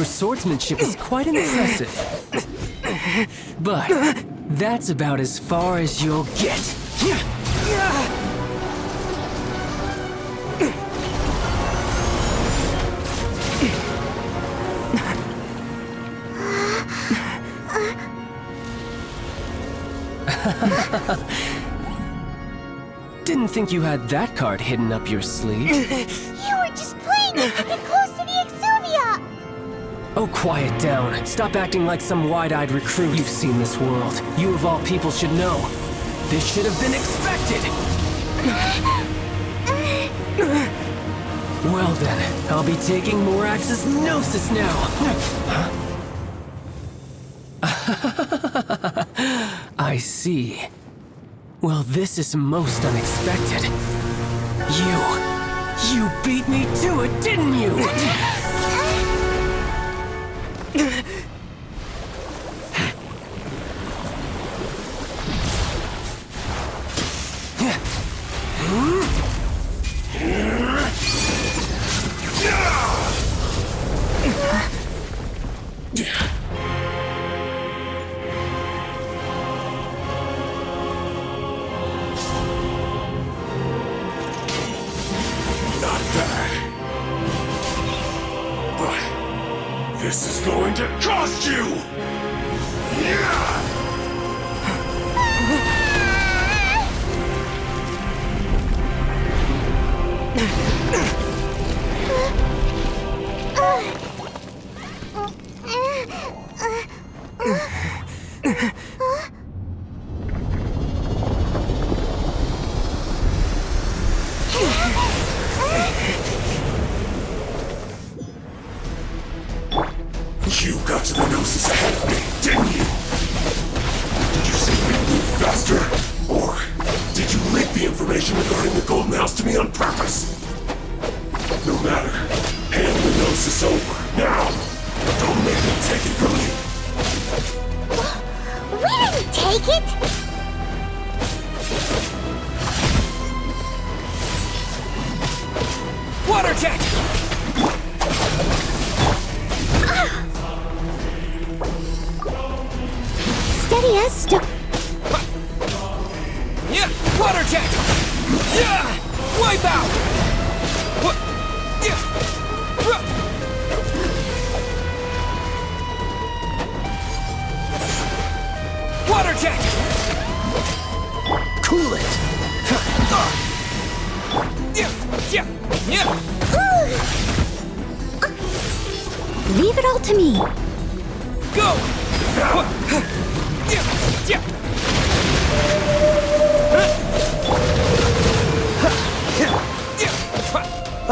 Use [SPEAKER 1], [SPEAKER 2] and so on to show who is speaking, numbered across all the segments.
[SPEAKER 1] Your swordsmanship is quite impressive. But that's about as far as you'll get. Didn't think you had that card hidden up your sleeve.
[SPEAKER 2] You were just playing us to get close to the Exuvia!
[SPEAKER 1] Oh, quiet down. Stop acting like some wide-eyed recruit. You've seen this world. You of all people should know. This should have been expected! Well then, I'll be taking Morax's Gnosis now! I see. Well, this is most unexpected. You beat me to it, didn't you?
[SPEAKER 3] This is going to cost you! You got to the Gnosis ahead of me, didn't you? Did you see me move faster? Or did you leak the information regarding the Golden House to me on purpose? No matter. Hand the Gnosis over, now! Don't make me take it from you!
[SPEAKER 2] We didn't take it!
[SPEAKER 1] Water jet!
[SPEAKER 2] Steady as stone.
[SPEAKER 1] Yeah, water jet! Yeah, wipe out! What? Yeah. Water jet! Cool it! Yeah.
[SPEAKER 2] Leave it all to me.
[SPEAKER 1] Go!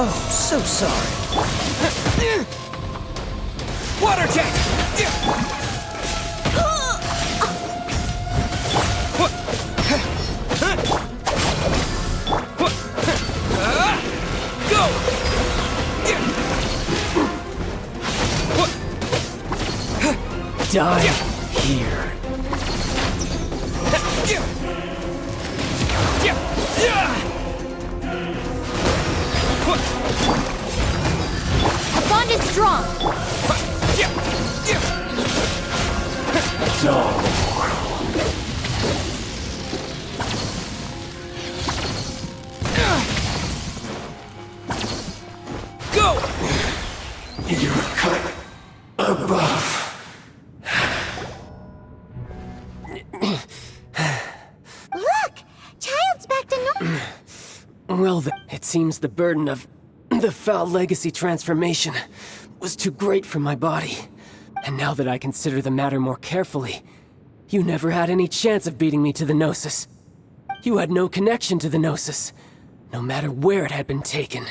[SPEAKER 1] Oh, so sorry. Water jet! Go! Die here.
[SPEAKER 2] Our bond is strong.
[SPEAKER 3] No.
[SPEAKER 1] Go!
[SPEAKER 3] You're cut above.
[SPEAKER 2] Look! Childe's back to normal.
[SPEAKER 1] Well, it seems the burden of the foul legacy transformation was too great for my body. And now that I consider the matter more carefully, you never had any chance of beating me to the Gnosis. You had no connection to the Gnosis, no matter where it had been taken.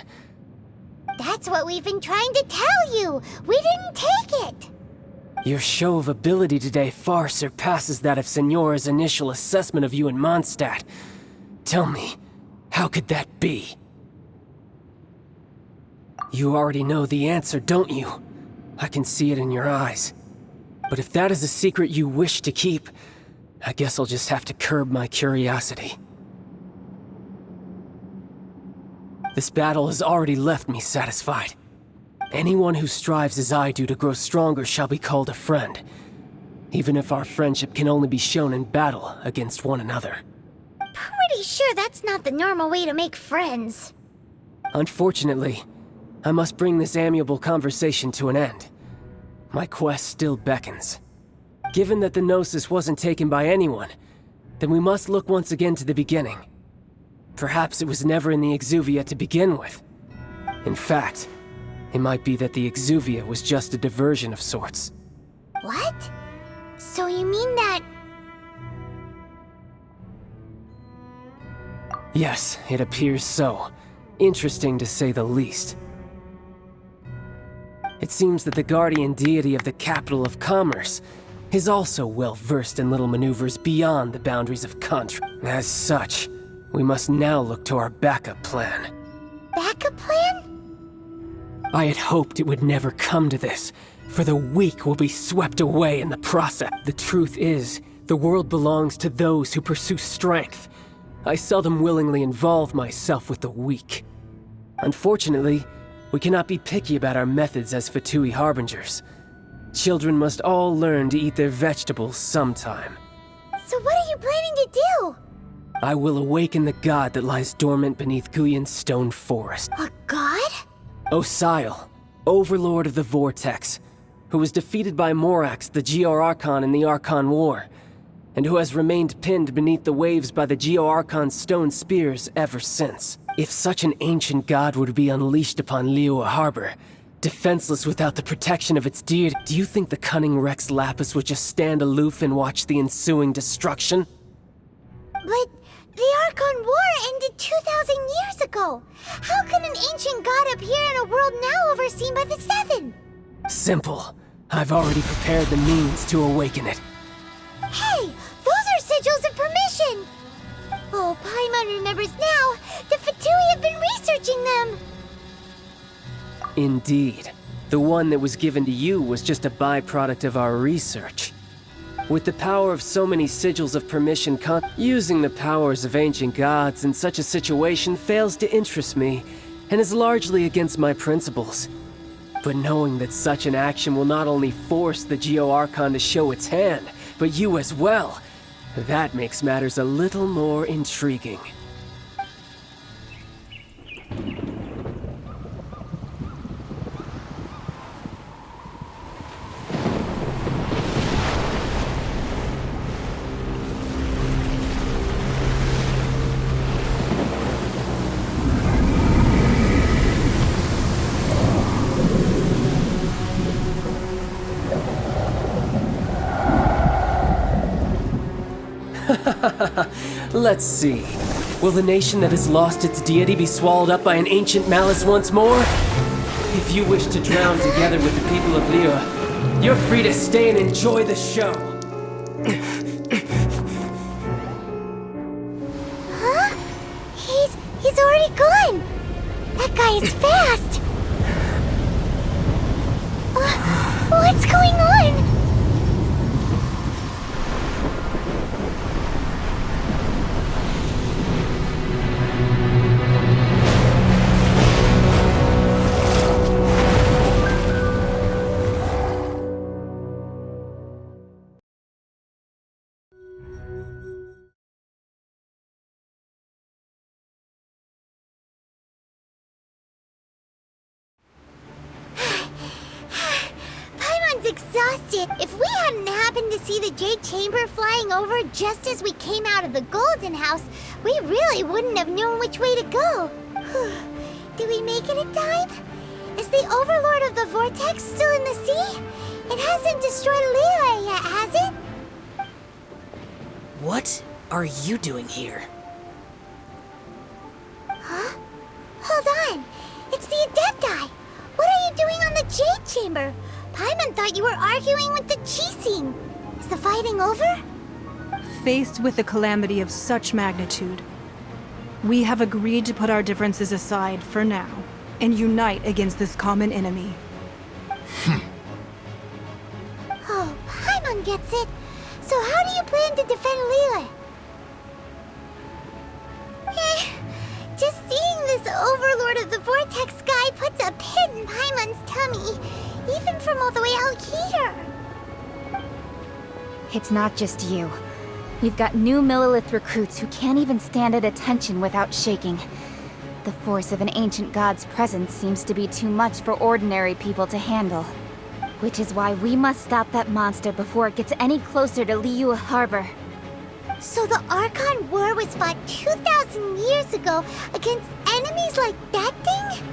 [SPEAKER 2] That's what we've been trying to tell you. We didn't take it.
[SPEAKER 1] Your show of ability today far surpasses that of Signora's initial assessment of you in Mondstadt. Tell me, how could that be? You already know the answer, don't you? I can see it in your eyes. But if that is a secret you wish to keep, I guess I'll just have to curb my curiosity. This battle has already left me satisfied. Anyone who strives as I do to grow stronger shall be called a friend, even if our friendship can only be shown in battle against one another.
[SPEAKER 2] Pretty sure that's not the normal way to make friends.
[SPEAKER 1] Unfortunately, I must bring this amiable conversation to an end. My quest still beckons. Given that the Gnosis wasn't taken by anyone, then we must look once again to the beginning. Perhaps it was never in the Exuvia to begin with. In fact, it might be that the Exuvia was just a diversion of sorts.
[SPEAKER 2] What? So you mean that...
[SPEAKER 1] Yes, it appears so. Interesting to say the least. It seems that the guardian deity of the capital of commerce is also well versed in little maneuvers beyond the boundaries of Contra. As such, we must now look to our backup plan.
[SPEAKER 2] Backup plan?
[SPEAKER 1] I had hoped it would never come to this, for the weak will be swept away in the process. The truth is, the world belongs to those who pursue strength. I seldom willingly involve myself with the weak. Unfortunately, we cannot be picky about our methods as Fatui Harbingers. Children must all learn to eat their vegetables sometime.
[SPEAKER 2] So what are you planning to do?
[SPEAKER 1] I will awaken the god that lies dormant beneath Guyon's stone forest.
[SPEAKER 2] A god?
[SPEAKER 1] Osial, overlord of the Vortex, who was defeated by Morax, the Geo-Archon in the Archon War, and who has remained pinned beneath the waves by the Geo-Archon's stone spears ever since. If such an ancient god were to be unleashed upon Liyue Harbor, defenseless without the protection of its deity, do you think the cunning Rex Lapis would just stand aloof and watch the ensuing destruction?
[SPEAKER 2] But the Archon War ended 2,000 years ago. How can an ancient god appear in a world now overseen by the Seven?
[SPEAKER 1] Simple. I've already prepared the means to awaken it.
[SPEAKER 2] Hey, those are sigils of permission! Oh, Paimon remembers now. The Fatui have been researching them.
[SPEAKER 1] Indeed. The one that was given to you was just a byproduct of our research. With the power of so many sigils of permission, using the powers of ancient gods in such a situation fails to interest me, and is largely against my principles. But knowing that such an action will not only force the Geo-Archon to show its hand, but you as well, that makes matters a little more intriguing. Let's see. Will the nation that has lost its deity be swallowed up by an ancient malice once more? If you wish to drown together with the people of Liyue, you're free to stay and enjoy the show.
[SPEAKER 2] Huh? He's already gone. That guy is fast. What's going on? Exhausted. If we hadn't happened to see the Jade Chamber flying over just as we came out of the Golden House, we really wouldn't have known which way to go. Did we make it in time? Is the Overlord of the Vortex still in the sea? It hasn't destroyed Liyue yet, has it?
[SPEAKER 4] What are you doing here?
[SPEAKER 2] Huh? Hold on. It's the Adepti. What are you doing on the Jade Chamber? Paimon thought you were arguing with the Chising. Is the fighting over?
[SPEAKER 5] Faced with a calamity of such magnitude, we have agreed to put our differences aside for now and unite against this common enemy.
[SPEAKER 2] Oh, Paimon gets it. So how do you plan to defend Liyue? Just seeing this Overlord of the vortex guy puts a pin in Paimon's tummy, even from all the way out here.
[SPEAKER 6] It's not just you. We've got new Millilith recruits who can't even stand at attention without shaking. The force of an ancient god's presence seems to be too much for ordinary people to handle. Which is why we must stop that monster before it gets any closer to Liyue Harbor.
[SPEAKER 2] So the Archon War was fought 2,000 years ago against enemies like that thing?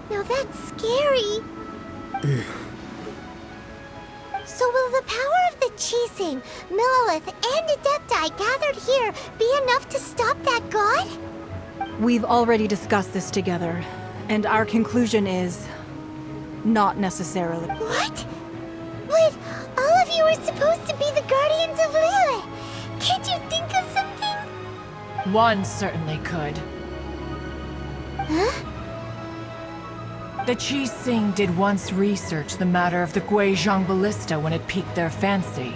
[SPEAKER 2] Now that's scary. So will the power of the Chising, Millilith, and Adepti gathered here be enough to stop that god?
[SPEAKER 5] We've already discussed this together, and our conclusion is... not necessarily.
[SPEAKER 2] What? But all of you are supposed to be the Guardians of Liyue. Can't you think of something?
[SPEAKER 7] One certainly could.
[SPEAKER 2] Huh?
[SPEAKER 7] The Chising did once research the matter of the Guizhong Ballista when it piqued their fancy.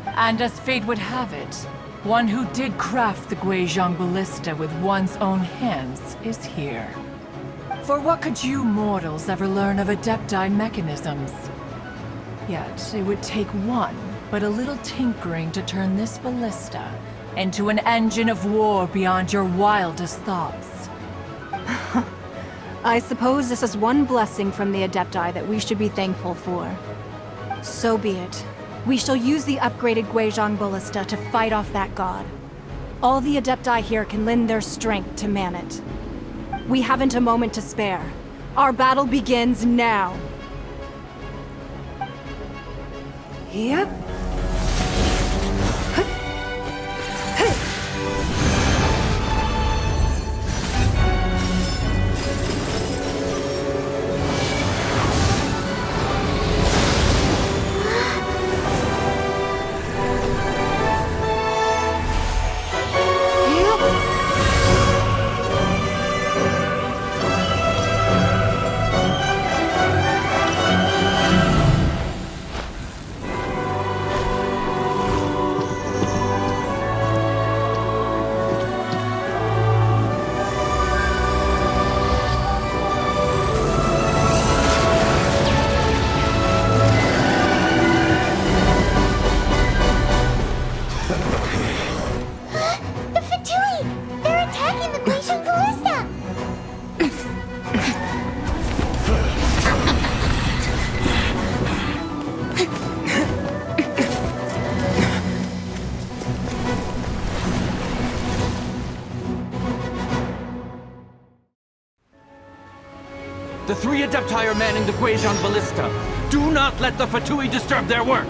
[SPEAKER 7] And as fate would have it, one who did craft the Guizhong Ballista with one's own hands is here. For what could you mortals ever learn of Adepti mechanisms? Yet, it would take one, but a little tinkering to turn this ballista into an engine of war beyond your wildest thoughts.
[SPEAKER 5] I suppose this is one blessing from the Adepti that we should be thankful for. So be it. We shall use the upgraded Guizhong Ballista to fight off that god. All the Adepti here can lend their strength to man it. We haven't a moment to spare. Our battle begins now. Yep.
[SPEAKER 8] The three Adepti are manning the Guizhong Ballista. Do not let the Fatui disturb their work!